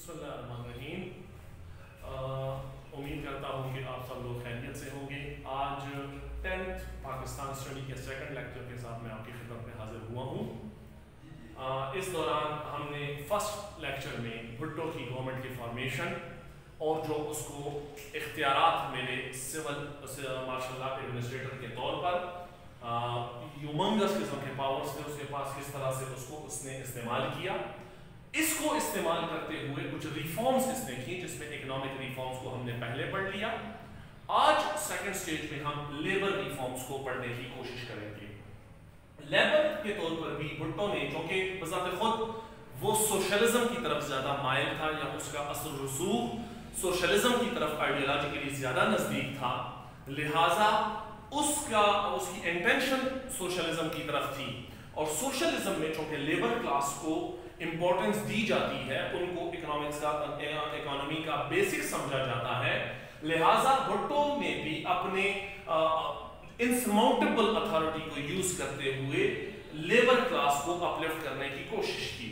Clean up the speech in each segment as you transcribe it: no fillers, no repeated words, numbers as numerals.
बिस्मिल्लाहिर्रहमानिर्रहीम। उम्मीद करता हूँ कि आप सब लोग खैरियत से होंगे। आज 10th पाकिस्तान स्टडी के सेकंड लेक्चर के साथ मैं आपकी खिदमत में हाजिर हुआ हूँ। इस दौरान हमने फर्स्ट लेक्चर में भुट्टो की गवर्नमेंट की फॉर्मेशन और जो उसको इख्तियारात मिले सिविल मार्शल लॉ एडमिनिस्ट्रेटर के तौर पर ह्यूमंगस किस्म के पावर्स थे उसके पास, किस तरह से उसको उसने इस्तेमाल किया। इसको इस्तेमाल करते हुए कुछ रिफॉर्म्स इसने की, जिसमें इकोनॉमिक रिफॉर्म्स को हमने पहले पढ़ लिया। आज सेकंड स्टेज में हम लेबर रिफॉर्म्स को पढ़ने की कोशिश करेंगे। लेबर के तौर पर भी भुट्टो ने, जो कि बजाते खुद वो सोशलिज्म की तरफ ज्यादा माइल था या उसका असर रसूख सोशलिज्म की तरफ आइडियोलॉजिकली ज्यादा नजदीक था, लिहाजा उसकी इंटेंशन सोशलिज्म की तरफ थी। और सोशलिज्म में चूंकि लेबर क्लास को इंपॉर्टेंस दी जाती है, उनको इकोनॉमी का बेसिक समझा जाता है, लिहाजा भुट्टो ने भी अपने इनसमाउंटेबल अथॉरिटी को यूज करते हुए लेबर क्लास को अपलिफ्ट करने की कोशिश की,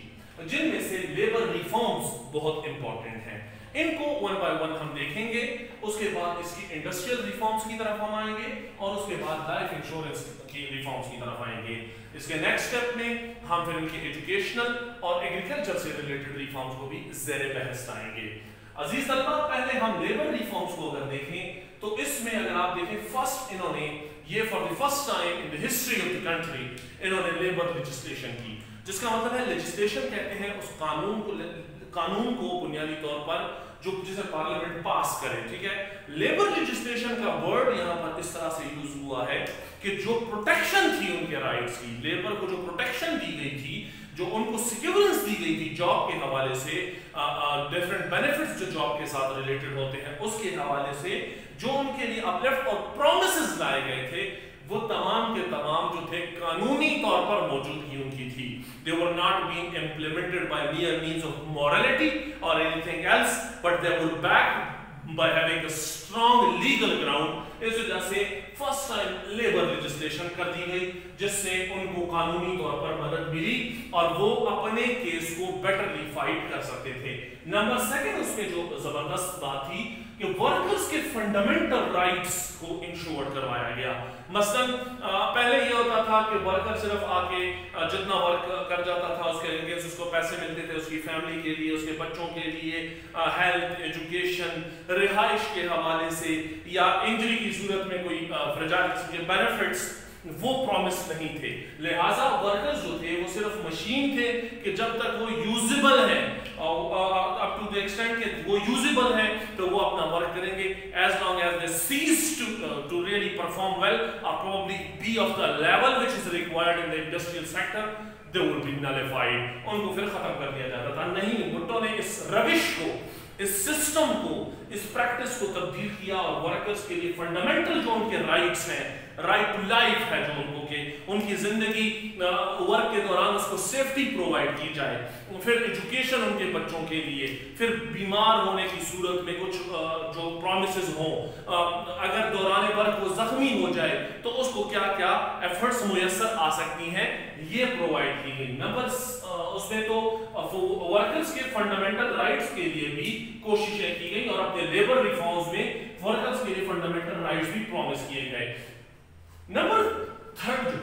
जिनमें से लेबर रिफॉर्म्स बहुत इंपॉर्टेंट हैं। इनको वन बाय वन हम देखेंगे। उसके बाद इसकी इंडस्ट्रियल रिफॉर्म्स की तरफ हम आएंगे और उसके बाद लाइफ इंश्योरेंस की रिफॉर्म्स की तरफ आएंगे। इसके नेक्स्ट स्टेप में हम फिर इनके एजुकेशनल और एग्रीकल्चर से रिलेटेड रिफॉर्म्स को भी ज़ेरे बहस लाएंगे। अजीज तलबा, पहले हम लेबर रिफॉर्म्स को अगर देखें तो इसमें अगर आप देखें फर्स्ट इन्होंने ये for the first time in the history of the country इन्होंने लेबर लेजिस्लेशन की, जिसका मतलब है लेजिस्लेशन कहते हैं उस कानून को बुनियादी तौर पर जो जिसे पार्लियामेंट पास करे, ठीक है। लेबर लेजिस्लेशन का वर्ड यहाँ पर इस तरह से यूज हुआ है कि जो प्रोटेक्शन थी उनके राइट्स की, लेबर को जो प्रोटेक्शन दी गई थी, जो उनको सिक्योरेंस दी गई थी जॉब के हवाले से, डिफरेंट बेनिफिट्स जो जॉब के साथ रिलेटेड होते हैं उसके हवाले से, जो उनके लिए अपलिफ्ट और प्रॉमिसेस लाए गए थे, वो तमाम के तमाम जो थे कानूनी तौर पर मौजूदगी उनकी थी। They were not being implemented by mere means of morality or anything else, but they were backed by having a strong legal ground। इस वजह से फर्स्ट टाइम लेबर लेजिस्लेशन कर दी गई, जिससे उनको कानूनी तौर पर मदद मिली और वो अपने केस को बेटरली फाइट कर सकते थे। नंबर सेकंड, उसमें जो जबरदस्त बात थी कि वर्कर्स के फंडामेंटल राइट्स को इंश्योर करवाया गया। मसलन पहले ये होता था कि वर्कर सिर्फ आके जितना वर्क कर जाता था उसके अगेंस्ट उसको पैसे मिलते थे, उसकी फैमिली के लिए, उसके बच्चों के लिए, हेल्थ, एजुकेशन, रिहाइश के हवाले से या इंजरी की सूरत में कोई फ्रेजाइल किस्म के बेनिफिट्स वो प्रॉमिस नहीं थे। लिहाजा वर्कर्स जो थे वो सिर्फ मशीन थे कि जब तक वो यूजेबल है अप टू द एक्सटेंट कि वो यूजेबल है तो वो अपना वर्क करेंगे। As long as they cease to really perform well और probably be of the level which is required in the industrial sector, they would be nullified. उनको फिर खत्म कर दिया जाता था। नहीं, भुट्टो ने इस रविश को, इस सिस्टम को, इस प्रैक्टिस को तब्दील किया और वर्कर्स के लिए फंडामेंटल जो उनके राइट्स हैं, राइट टू लाइफ है जो उनको के उनकी जिंदगी वर्क के दौरान उसको सेफ्टी प्रोवाइड की जाए, फिर एजुकेशन उनके बच्चों के लिए, फिर बीमार होने की सूरत में कुछ जो प्रॉमिसेस हों, अगर दौरान वर्क वो जख्मी हो जाए तो उसको क्या क्या एफर्ट्स मुयस्सर आ सकती हैं, ये प्रोवाइड की गई। नंबर उसमें तो वर्कर्स के फंडामेंटल राइट्स के लिए भी कोशिशें की गई और अपने लेबर रिफॉर्म्स में वर्कर्स के लिए फंडामेंटल राइट्स भी प्रॉमिस किए गए। नंबर थर्ड जो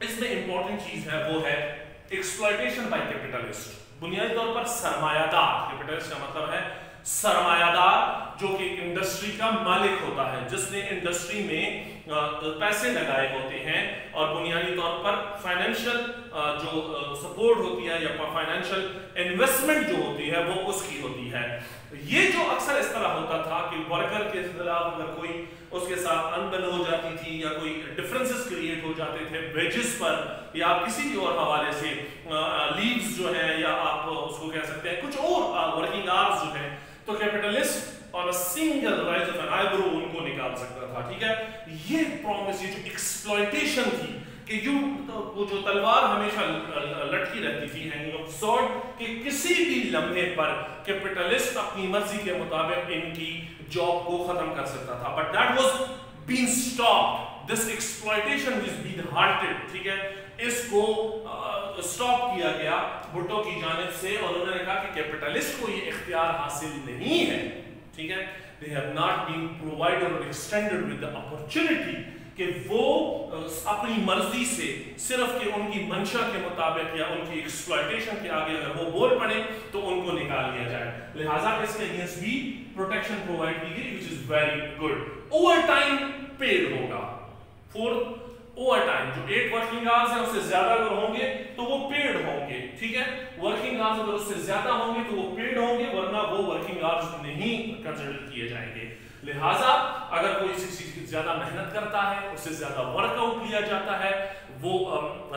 इसमें इंपॉर्टेंट चीज है वो है एक्सप्लॉयटेशन बाय कैपिटलिस्ट। बुनियादी तौर पर सरमायादार, कैपिटलिस्ट का मतलब है सरमायादार, जो कि इंडस्ट्री का मालिक होता है, जिसने इंडस्ट्री में पैसे लगाए होते हैं और बुनियादी तौर पर फाइनेंशियल जो सपोर्ट होती है या फाइनेंशियल इन्वेस्टमेंट जो होती है वो उसकी होती है। ये जो अक्सर इस तरह होता था कि वर्कर के खिलाफ अगर कोई उसके साथ अनबन हो जाती थी या कोई डिफरेंसेस क्रिएट हो जाते थे वेजेस पर या आप किसी भी और हवाले से, लीव्स जो है या आप उसको कह सकते हैं कुछ और वर्किंग आवर्स जो है, तो capitalist on a single rise of an eyebrow उनको निकाल सकता था, ठीक है। ये प्रॉमिस, ये जो एक्सप्लॉयटेशन थी कि वो जो तलवार हमेशा लटकी रहती थी, हैंगिंग ऑफ स्वॉर्ड, कि किसी भी लम्हे पर कैपिटलिस्ट अपनी मर्जी के मुताबिक इनकी जॉब को खत्म कर सकता था। But that was been stopped, this exploitation is been halted, ठीक है। इसको स्टॉप किया गया भुट्टो की जानिब से, और उन्होंने कहा कि कैपिटलिस्ट को ये इख्तियार हासिल नहीं है, ठीक है, they have not been provided or extended with the opportunity कि वो अपनी मर्जी से सिर्फ कि उनकी मंशा के मुताबिक या उनकी एक्सप्लॉयटेशन के आगे अगर वो बोल पड़े तो उनको निकाल दिया जाए। लिहाजा इसके अगेंस्ट भी प्रोटेक्शन प्रोवाइड की गई, which is very good। Over time paid होगा। फोर्थ, ओवर टाइम जो 8 वर्किंग आवर्स है उससे ज्यादा अगर होंगे तो वो पेड होंगे, ठीक है। वर्किंग आवर्स अगर उससे ज्यादा होंगे तो वो पेड होंगे, वरना वो वर्किंग आवर्स नहीं कंसिडर किए जाएंगे। लिहाजा अगर कोई किसी चीज की ज्यादा मेहनत करता है, उससे ज्यादा वर्कआउट लिया जाता है, वो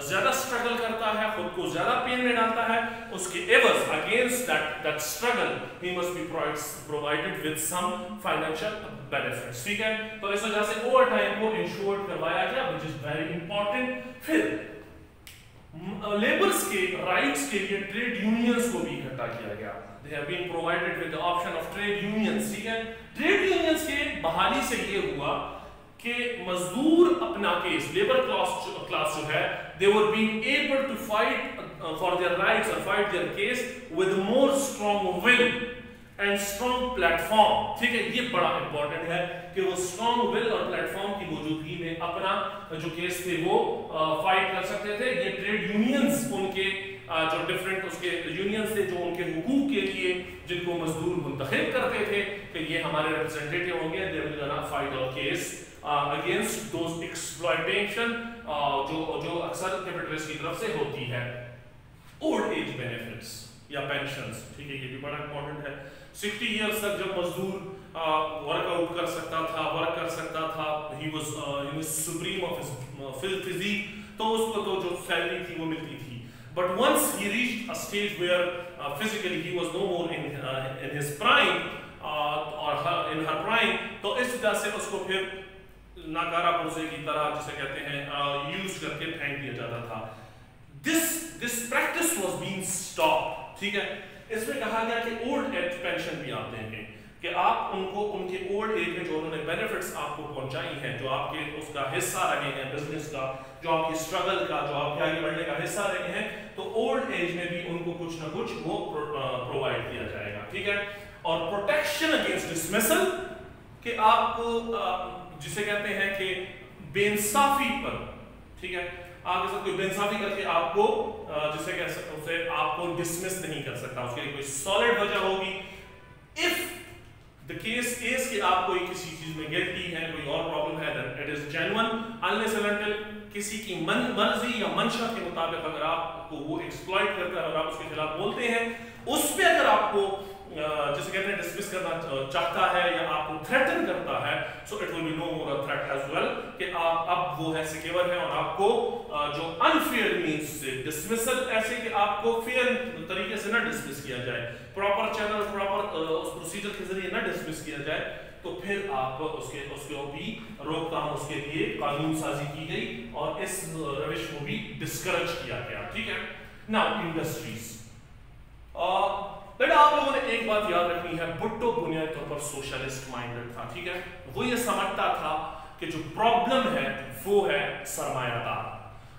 ज्यादा स्ट्रगल करता है, खुद को ज्यादा पेन में डालता है, उसके एवज against that struggle he must be provided with some financial benefits, ठीक है। तो इस वजह से ओवर टाइम को इंश्योर्ड करवाया गया, व्हिच इज वेरी इंपॉर्टेंट। फिर लेबर्स के राइट्स के लिए ट्रेड यूनियंस को भी इकट्ठा किया गया। They have been provided with the option of trade unions, ठीक है। ट्रेड यूनियंस के बहाली से ये हुआ कि मजदूर अपना केस, लेबर क्लास जो है, they were being able to fight for their rights or fight their case with more strong will and strong platform, ठीक है। ये बड़ा इंपॉर्टेंट है कि वो स्ट्रॉन्ग विल और प्लेटफॉर्म की मौजूदगी में अपना जो केस थे वो फाइट कर सकते थे। ये ट्रेड यूनियंस उनके जो डिफरेंट उसके यूनियंस थे जो उनके हुकूक के लिए जिनको मजदूर मुंतखब करते थे कि ये हमारे रिप्रेजेंटेटिव होंगे, they will gonna fight our case against those exploitation जो अक्सर कैपिटलिस्ट की तरफ से होती है। ओल्ड एज बेनिफिट्स या पेंशन्स, ठीक है, ये भी बड़ा इंपॉर्टेंट है। 60 इयर्स तक जब मजदूर वर्कआउट कर सकता था, वर्क कर सकता था, he was supreme of his physique, तो उसको तो जो सैलरी थी वो मिलती थी। But once he reached a stage where physically he was no more in his prime or in her prime, तो इस वजह से उसको फिर नाकारा पुर्जे की तरह जिसे कहते हैं यूज करके फेंक दिया जाता था। This practice was being stopped, ठीक है। इसमें कहा गया कि ओल्ड एज पेंशन भी आप देंगे, कि आप उनको उनके ओल्ड एज में जो उन्होंने बेनिफिट्स आपको पहुंचाई हैं, जो आपके उसका हिस्सा रहे हैं बिजनेस का, जो आपकी स्ट्रगल का, जो आपके आगे बढ़ने का हिस्सा रहे हैं, तो ओल्ड एज में भी उनको कुछ ना कुछ वो प्रोवाइड किया जाएगा, ठीक है। और प्रोटेक्शन अगेंस्ट डिसमिसल, कि आपको जिसे कहते हैं कि बेइंसाफी पर, ठीक है, आपके साथ कोई बेइंसाफी करके आपको जिसे कह सकते उसे आपको डिसमिस नहीं कर सकता, उसके लिए कोई सॉलिड वजह होगी। इफ The case is कि आप कोई किसी चीज में गिल्टी है, कोई और प्रॉब्लम है, then it is genuine unless and until किसी की मर्जी या मंशा के मुताबिक अगर आपको वो एक्सप्लॉइट करता है और आप उसके खिलाफ बोलते हैं, उस पे अगर आपको जिसे कहते हैं डिसमिस करना चाहता है या आपको थ्रेटन करता है, so it will be no more a threat as well, कि आप अब वो है सिक्योर है और आपको जो अनफेयर मींस से डिसमिसल, ऐसे कि आपको फेयर तरीके से ना डिसमिस किया जाए, प्रॉपर चैनल प्रॉपर उस प्रोसीजर के जरिए ना डिसमिस किया जाए, तो फिर आप उसके भी रोकथाम उसके लिए कानून साजी की गई और इस रविश को भी डिस्करेज किया गया, ठीक है। नाउ इंडस्ट्रीज, बेटा आप लोगों ने एक बात याद रखनी है, भुट्टो बुनियादी तौर पर सोशलिस्ट माइंडेड था, ठीक है। वो ये समझता था कि जो प्रॉब्लम है वो है सरमायादार।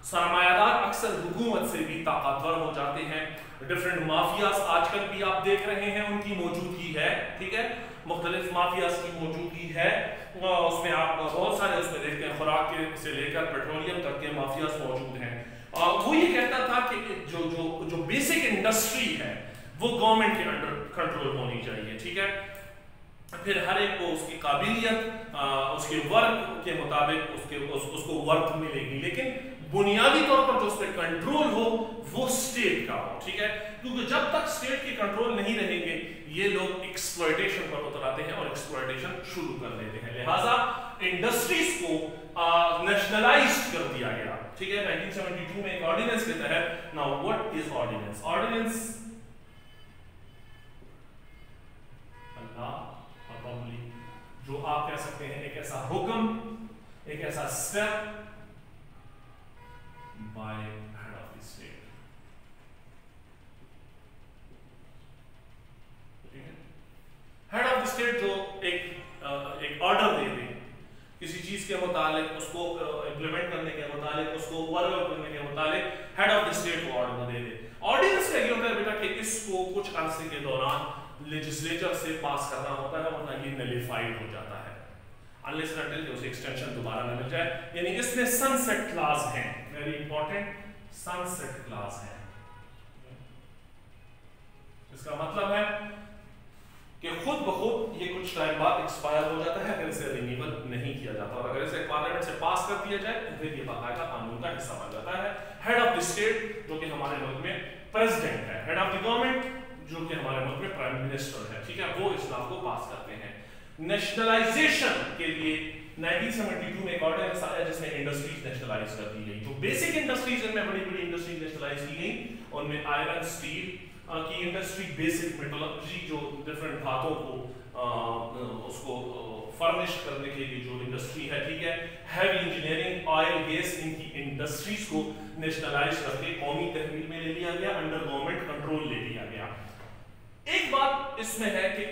सरमायादार अक्सर हुकूमत से भी ताकतवर हो जाते हैं। डिफरेंट माफियाज आजकल भी आप देख रहे हैं उनकी मौजूदगी है, ठीक है, मुख्तलिफ माफियाज की मौजूदगी है। उसमें आप बहुत सारे उसमें देखते हैं, खुराक के से लेकर पेट्रोलियम तक के माफियाज मौजूद हैं। वो ये कहता था कि जो बेसिक इंडस्ट्री है वो गवर्नमेंट के अंडर कंट्रोल होनी चाहिए, ठीक है। फिर हर एक को उसकी काबिलियत उसके वर्क के मुताबिक उसको वर्क मिलेगी, लेकिन बुनियादी तौर पर जो उस पर कंट्रोल हो वो स्टेट का हो, ठीक है। क्योंकि जब तक स्टेट की कंट्रोल नहीं रहेंगे ये लोग एक्सप्लॉयटेशन पर उतर आते हैं और एक्सप्लॉयटेशन शुरू कर देते हैं। लिहाजा इंडस्ट्रीज को नेशनलाइज कर दिया गया, ठीक है। 1972 में एक ऑर्डिनेंस के तहत। Now what is ordinance? Ordinance जो आप कह सकते हैं एक ऐसा हुक्म, एक ऐसा step by head of the state, ठीक है। हेड ऑफ द स्टेट जो एक ऑर्डर दे दे किसी चीज के मुतालिक, उसको इम्प्लीमेंट करने के मुतालिक, उसको वर्क आउट करने के मुतालिक हेड ऑफ द स्टेट को ऑर्डर दे दे। ऑर्डिनेंस का ये होता है बेटा कि इसको कुछ अरसे के दौरान लेजिस्लेचर से पास करना होता है, वरना ये नलिफाइड हो जाता है अनलेस एंड अनटिल उसे एक्सटेंशन दोबारा न मिल जाए। यानी इसमें सनसेट क्लॉज है, वेरी इंपॉर्टेंट, सनसेट क्लॉज है। इसका मतलब है कि खुद ब खुद ये कुछ टाइम बाद एक्सपायर हो जाता है अगर इसे रिन्यूअल नहीं किया जाता, और अगर इसे पार्लियामेंट से पास कर दिया जाए तो फिर ये बाकायदा कानून का हिस्सा बन जाता है। हेड ऑफ द स्टेट जो कि हमारे मुल्क में प्रेसिडेंट है, हेड ऑफ द गवर्नमेंट जो कि हमारे मुल्क में प्राइम मिनिस्टर है, ठीक है, वो इस लॉ को पास करते हैं। नेशनलाइजेशन के लिए 1972 में एक ऑर्डिनेंस आया जिसमें इंडस्ट्रीज नेशनलाइज कर दी गई। तो बेसिक इंडस्ट्रीज में बड़ी बड़ी इंडस्ट्रीज नेशनलाइज की गई, उनमें आयरन, स्टील की इंडस्ट्री, बेसिक मेटलर्जी जो डिफरेंट धातुओं को उसको फर्निश करने के लिए जो इंडस्ट्री है, ठीक है, हैवी इंजीनियरिंग, ऑयल, गैस, इनकी इंडस्ट्रीज को नेशनलाइज करके कौमी तहवील में ले लिया गया, अंडर गवर्नमेंट कंट्रोल ले लिया गया। एक बात इसमें है कि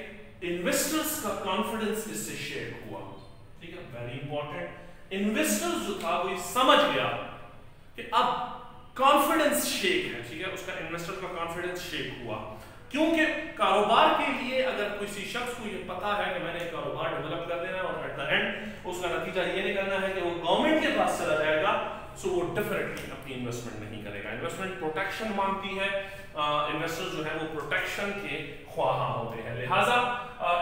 इन्वेस्टर्स का कॉन्फिडेंस इससे शेक हुआ, ठीक है, वेरी इंपॉर्टेंट। इन्वेस्टर्स जो था वो समझ गया कि अब कॉन्फिडेंस शेक है, ठीक है, उसका इन्वेस्टर का कॉन्फिडेंस शेक हुआ, क्योंकि कारोबार के लिए अगर किसी शख्स को ये पता है कि मैंने कारोबार डेवलप कर देना है और एट द एंड उसका नतीजा ये निकलना है कि वो गवर्नमेंट के पास चला जाएगा, सो वो डेफिनेटली अपनी इन्वेस्टमेंट नहीं करेगा। इन्वेस्टमेंट प्रोटेक्शन मांगती है, इन्वेस्टर्स जो है वो प्रोटेक्शन के ख्वाहा होते हैं, लिहाजा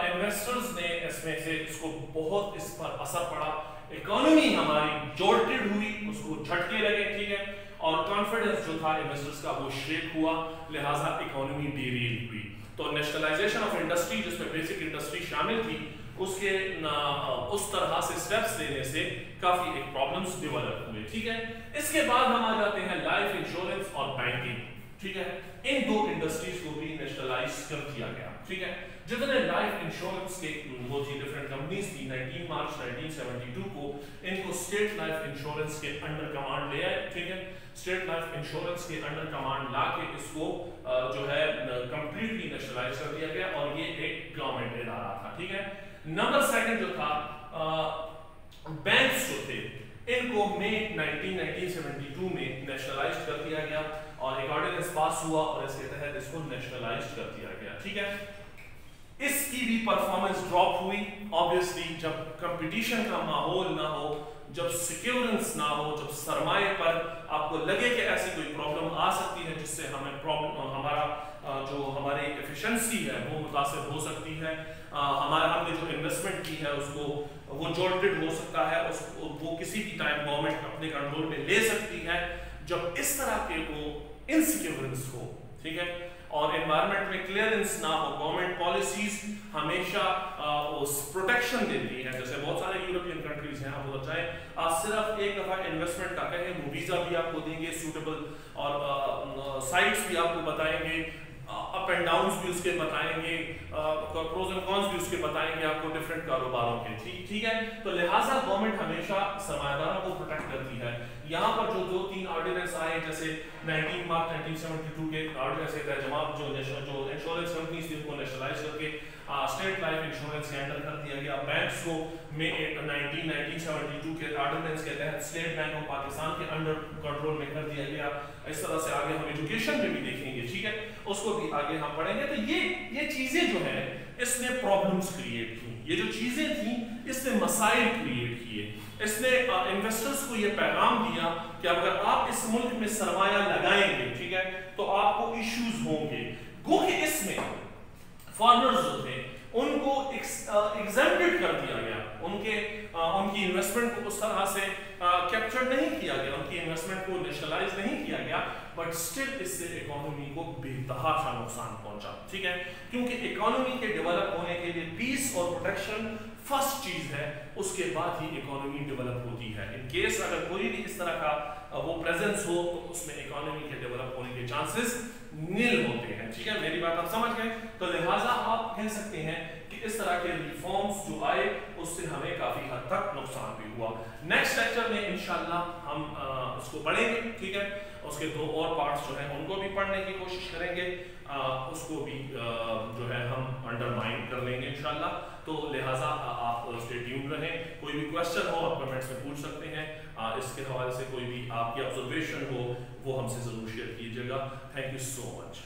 इन्वेस्टर्स ने इसमें से इसको बहुत इस पर असर पड़ा, इकोनॉमी हमारी जोल्टेड हुई, उसको झटके लगे, ठीक है, और कॉन्फिडेंस जो था इन्वेस्टर्स का वो शेक हुआ, लिहाजा इकोनॉमी डीरेल हुई। तो नेशनलाइजेशन ऑफ इंडस्ट्री जिसमें बेसिक इंडस्ट्री शामिल थी, उसके उस तरह से स्टेप्स लेने से काफी एक प्रॉब्लम्स डेवलप हुए, ठीक है। इसके बाद हम आ जाते हैं लाइफ इंश्योरेंस और बैंकिंग, ठीक है, इन दो इंडस्ट्रीज को भी नेशनलाइज कर दिया गया, ठीक है। जितने लाइफ इंश्योरेंस के वो थी डिफरेंट कंपनीज थी, 19 मार्च 1972 को इनको स्टेट लाइफ इंश्योरेंस के अंडर कमांड ले आए, ठीक है, स्टेट लाइफ इंश्योरेंस के अंडर कमांड ला के इसको जो है कंप्लीटली नेशनलाइज कर दिया गया, और ये एक गवर्नमेंट इदारा था, ठीक है। नंबर सेकंड जो था बैंक्स जो थे इनको मई 1972 में नेशनलाइज कर दिया गया, और एक ऑर्डिनेंस पास हुआ और इसके तहत इसको नेशनलाइज कर दिया गया, ठीक है। इसकी भी परफॉर्मेंस ड्रॉप हुई, ऑब्वियसली जब कंपटीशन का माहौल ना हो, जब सिक्योरेंस ना हो, जब सरमाए पर आपको लगे कि ऐसी कोई प्रॉब्लम आ सकती है जिससे हमें प्रॉब्लम हमारा जो हमारी एफिशिएंसी है वो मुतासिर हो सकती है, हमारा हमने जो इन्वेस्टमेंट की है उसको वो जोल्टेड हो सकता है, उसको वो किसी भी टाइम गवर्नमेंट अपने कंट्रोल में ले सकती है, जब इस तरह के वो इनसिक्योरेंस हो, ठीक है, और एनवायरनमेंट में क्लियरेंस ना हो, गवर्नमेंट पॉलिसीज हमेशा प्रोटेक्शन देती है, जैसे बहुत सारे यूरोपियन कंट्रीज हैं, आप उधर जाएं, आप सिर्फ एक दफा इन्वेस्टमेंट का कहें, वीजा भी आपको देंगे सूटेबल, और साइट्स भी आपको बताएंगे, अप एंड डाउन्स भी उसके बताएंगे, प्रोज एंड कॉन्स भी उसके बताएंगे आपको डिफरेंट कारोबारों के, ठीक है। तो लिहाजा गवर्नमेंट हमेशा सरमायादारों को प्रोटेक्ट करती है। यहाँ पर जो 2-3 ऑर्डिनेंस आए, जैसे 19 मार्च 1972 के ऑर्डिनेंस है, जवाब जो इंश्योरेंस कंपनीज थी उनको नेशनलाइज करके स्टेट लाइफ इंश्योरेंस के अंडर कर दिया गया। बैंक्स को में 1972 के ऑर्डिनेंस के तहत स्टेट बैंक ऑफ पाकिस्तान के अंडर कंट्रोल में कर दिया गया। इस तरह से आगे हम एजुकेशन में भी देखेंगे, ठीक है, उसको भी आगे हम पढ़ेंगे। तो ये चीजें जो है इसने प्रॉब्लम्स क्रिएट की, ये जो चीजें थी इसने मसाइल क्रिएट किए, इसने इन्वेस्टर्स को ये पैगाम दिया कि अगर आप इस मुल्क में सरमाया लगाएंगे, ठीक है, तो आपको इश्यूज होंगे। गो कि इसमें फॉरेनर्स जो थे उनको एग्जेम्प्टेड कर दिया गया, उनकी इन्वेस्टमेंट को उस तरह से कैप्चर नहीं किया गया, उनकी इन्वेस्टमेंट को नेशनलाइज नहीं किया गया, बट स्टिल इससे इकोनॉमी को बेतहाशा नुकसान पहुंचा, ठीक है, क्योंकि इकोनॉमी के डेवलप होने के लिए पीस और प्रोटेक्शन फर्स्ट चीज है, उसके बाद ही इकोनॉमी डेवलप होती है। इन केस अगर कोई भी इस तरह का वो प्रेजेंस हो तो उसमें इकोनॉमी के डेवलप होने के चांसेस नील होते हैं, ठीक है, मेरी बात आप समझ गए। तो लिहाजा आप कह सकते हैं कि इस तरह के रिफॉर्म्स जो आए उससे हमें काफी हद तक नुकसान भी हुआ। नेक्स्ट लेक्चर में इंशाल्लाह हम इसको पढ़ेंगे, ठीक है, उसके 2 और पार्ट्स जो हैं उनको भी पढ़ने की कोशिश करेंगे, उसको भी जो है हम अंडरमाइन कर लेंगे। इंशाल्लाह। तो लिहाजा आप स्टे ट्यून्ड रहें, कोई भी क्वेश्चन हो आप कमेंट्स में पूछ सकते हैं, इसके हवाले से कोई भी आपकी ऑब्जर्वेशन हो वो हमसे ज़रूर शेयर कीजिएगा। Thank you so much.